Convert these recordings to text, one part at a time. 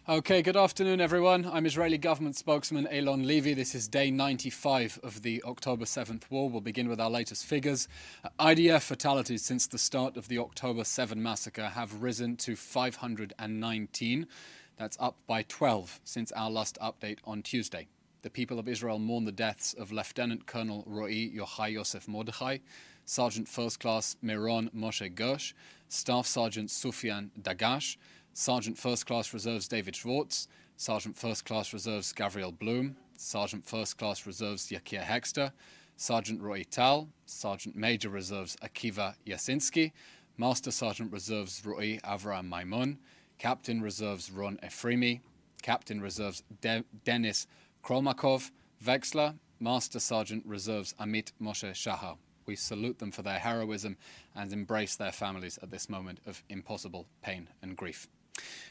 Okay, good afternoon, everyone. I'm Israeli government spokesman Eylon Levy. This is day 95 of the October 7th war. We'll begin with our latest figures. IDF fatalities since the start of the October 7 massacre have risen to 519. That's up by 12 since our last update on Tuesday. The people of Israel mourn the deaths of Lieutenant Colonel Ro'i Yochai Yosef Mordechai, Sergeant First Class Miron Moshe Gersh, Staff Sergeant Sufyan Dagash, Sergeant First Class Reserves David Schwartz, Sergeant First Class Reserves Gavriel Blum, Sergeant First Class Reserves Yakir Hexter, Sergeant Roy Tal, Sergeant Major Reserves Akiva Yasinski, Master Sergeant Reserves Roy Avraham Maimon, Captain Reserves Ron Efrimi, Captain Reserves Denis Krolmakov, Vexler, Master Sergeant Reserves Amit Moshe Shahar. We salute them for their heroism and embrace their families at this moment of impossible pain and grief.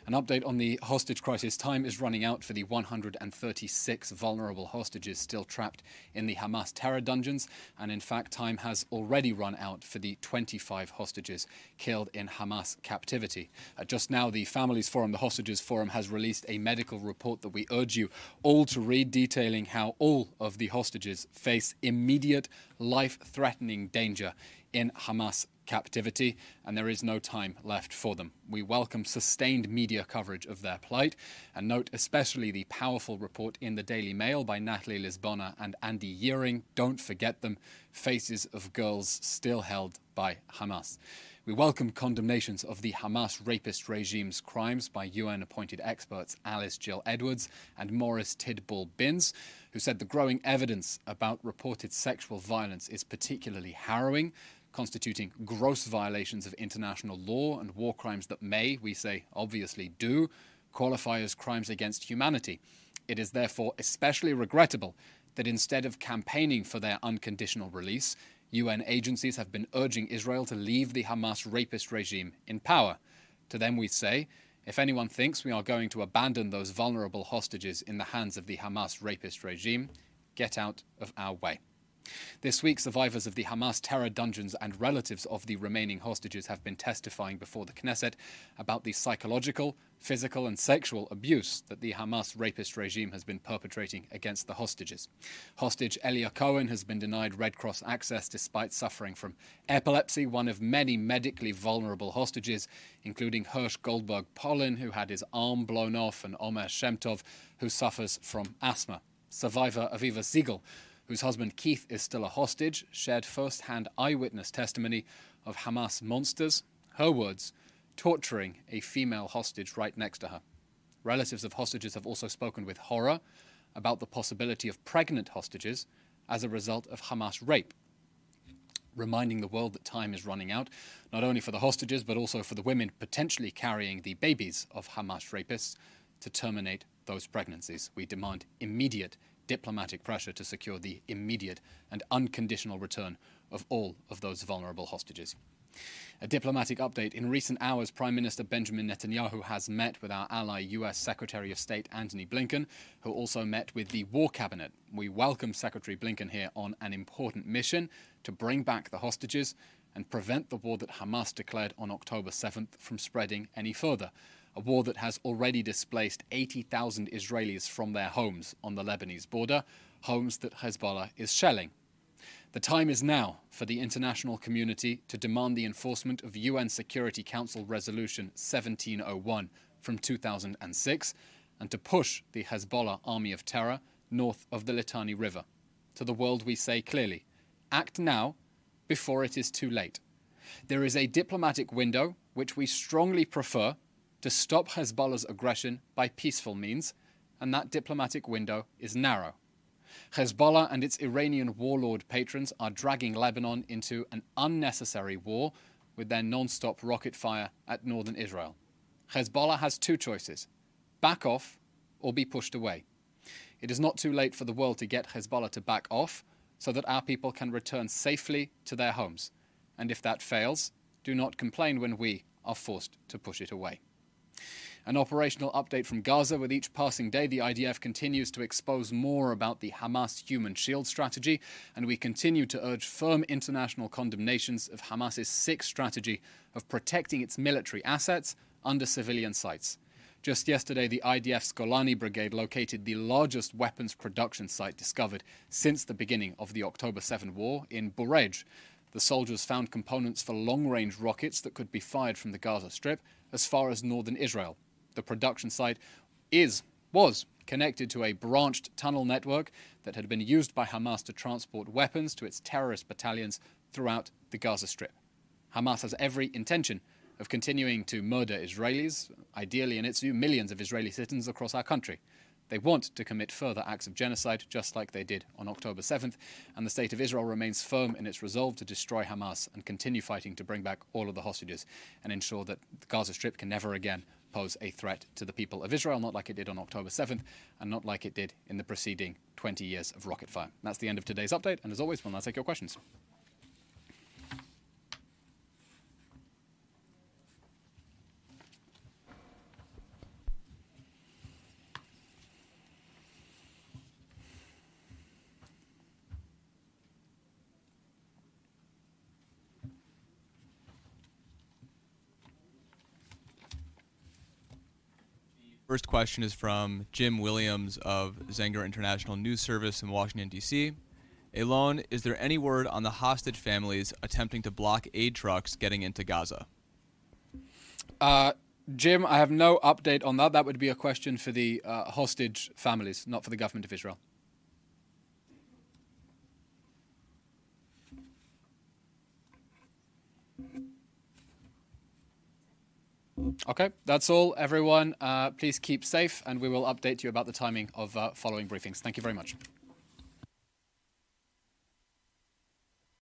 An update on the hostage crisis. Time is running out for the 136 vulnerable hostages still trapped in the Hamas terror dungeons, and in fact time has already run out for the 25 hostages killed in Hamas captivity. Just now the Families Forum, the Hostages Forum, has released a medical report that we urge you all to read, detailing how all of the hostages face immediate life-threatening danger in Hamas captivity, and there is no time left for them. We welcome sustained media coverage of their plight, and note especially the powerful report in the Daily Mail by Natalie Lisbona and Andy Yearing, Don't Forget Them, Faces of Girls Still Held by Hamas. We welcome condemnations of the Hamas rapist regime's crimes by UN-appointed experts Alice Jill Edwards and Morris Tidball Binns, who said the growing evidence about reported sexual violence is particularly harrowing, constituting gross violations of international law and war crimes that may, we say obviously do, qualify as crimes against humanity. It is therefore especially regrettable that instead of campaigning for their unconditional release, UN agencies have been urging Israel to leave the Hamas rapist regime in power. To them we say, if anyone thinks we are going to abandon those vulnerable hostages in the hands of the Hamas rapist regime, get out of our way. This week, survivors of the Hamas terror dungeons and relatives of the remaining hostages have been testifying before the Knesset about the psychological, physical and sexual abuse that the Hamas rapist regime has been perpetrating against the hostages. Hostage Elia Cohen has been denied Red Cross access despite suffering from epilepsy, one of many medically vulnerable hostages, including Hirsch Goldberg Polin, who had his arm blown off, and Omer Shemtov, who suffers from asthma. Survivor Aviva Siegel, whose husband Keith is still a hostage, shared first-hand eyewitness testimony of Hamas monsters, her words, torturing a female hostage right next to her. Relatives of hostages have also spoken with horror about the possibility of pregnant hostages as a result of Hamas rape, reminding the world that time is running out, not only for the hostages but also for the women potentially carrying the babies of Hamas rapists, to terminate those pregnancies. We demand immediate diplomatic pressure to secure the immediate and unconditional return of all of those vulnerable hostages. A diplomatic update. In recent hours, Prime Minister Benjamin Netanyahu has met with our ally US Secretary of State Antony Blinken, who also met with the War Cabinet. We welcome Secretary Blinken here on an important mission to bring back the hostages and prevent the war that Hamas declared on October 7th from spreading any further. A war that has already displaced 80,000 Israelis from their homes on the Lebanese border, homes that Hezbollah is shelling. The time is now for the international community to demand the enforcement of UN Security Council Resolution 1701 from 2006 and to push the Hezbollah army of terror north of the Litani River. To the world we say clearly, act now before it is too late. There is a diplomatic window which we strongly prefer to stop Hezbollah's aggression by peaceful means, and that diplomatic window is narrow. Hezbollah and its Iranian warlord patrons are dragging Lebanon into an unnecessary war with their non-stop rocket fire at northern Israel. Hezbollah has two choices: back off or be pushed away. It is not too late for the world to get Hezbollah to back off so that our people can return safely to their homes. And if that fails, do not complain when we are forced to push it away. An operational update from Gaza. With each passing day, the IDF continues to expose more about the Hamas human shield strategy, and we continue to urge firm international condemnations of Hamas's sick strategy of protecting its military assets under civilian sites. Just yesterday, the IDF's Golani Brigade located the largest weapons production site discovered since the beginning of the October 7 war in Burej. The soldiers found components for long-range rockets that could be fired from the Gaza Strip as far as northern Israel. The production site was connected to a branched tunnel network that had been used by Hamas to transport weapons to its terrorist battalions throughout the Gaza Strip. Hamas has every intention of continuing to murder Israelis, ideally, in its view, millions of Israeli citizens across our country. They want to commit further acts of genocide, just like they did on October 7th, and the State of Israel remains firm in its resolve to destroy Hamas and continue fighting to bring back all of the hostages and ensure that the Gaza Strip can never again pose a threat to the people of Israel, not like it did on October 7th and not like it did in the preceding 20 years of rocket fire. And that's the end of today's update, and as always, we'll now take your questions. First question is from Jim Williams of Zenger International News Service in Washington, D.C. Eylon, is there any word on the hostage families attempting to block aid trucks getting into Gaza? Jim, I have no update on that. That would be a question for the hostage families, not for the government of Israel. Okay, that's all, everyone. Please keep safe, and we will update you about the timing of following briefings. Thank you very much.